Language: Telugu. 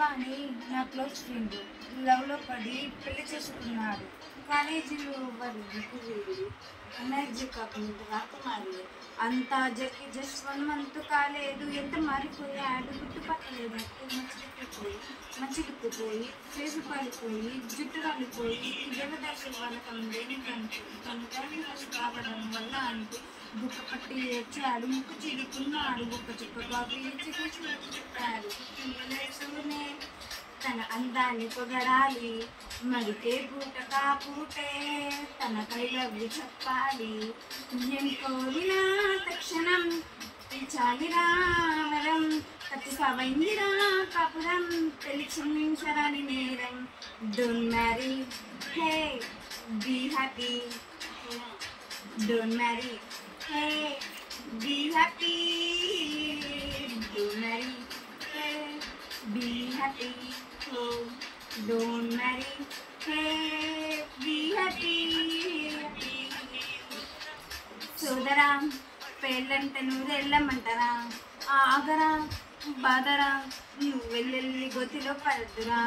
శివాని నా క్లోజ్ ఫ్రెండ్ లవ్లో పడి పెళ్లి చేసుకున్నాడు. కాలేజీలో వారి దిగులు ఎనర్జీ కాకుండా రాకుమారి అంతా జరిగి జస్ట్ 1 month కాలేదు. ఎంత మారిపోయాడు, గుర్తుపట్టలేదు. మచ్చిడిపోయి ఫేసు పాలిపోయి జుట్టు రాలిపోయి దేవదాసు వాళ్ళకం లేని కావడం వల్ల అంటే దుఃఖపట్టి వచ్చాడు. ముక్కు చిడుకున్నాడు. ఒక చుక్క బాబు చెప్పాడు. తన అందాన్ని పొగడాలి, మరికే పూట కాపూటే తన కైలవి చెప్పాలి. కోరినా తక్షణం చాలిరా వరం కత్తి సావైందిరా కాపురం పెళ్లి క్షమించరాని నేరం. Don't marry hey be happy, don't marry hey be happy, don't marry hey be happy, don't marry, hey, be happy. సోదరా పెళ్ళంటే నూరెళ్ళమంటారా, ఆగరా బాదరా నువ్వు వెళ్ళెళ్ళి గొతిలో పడద్దురా.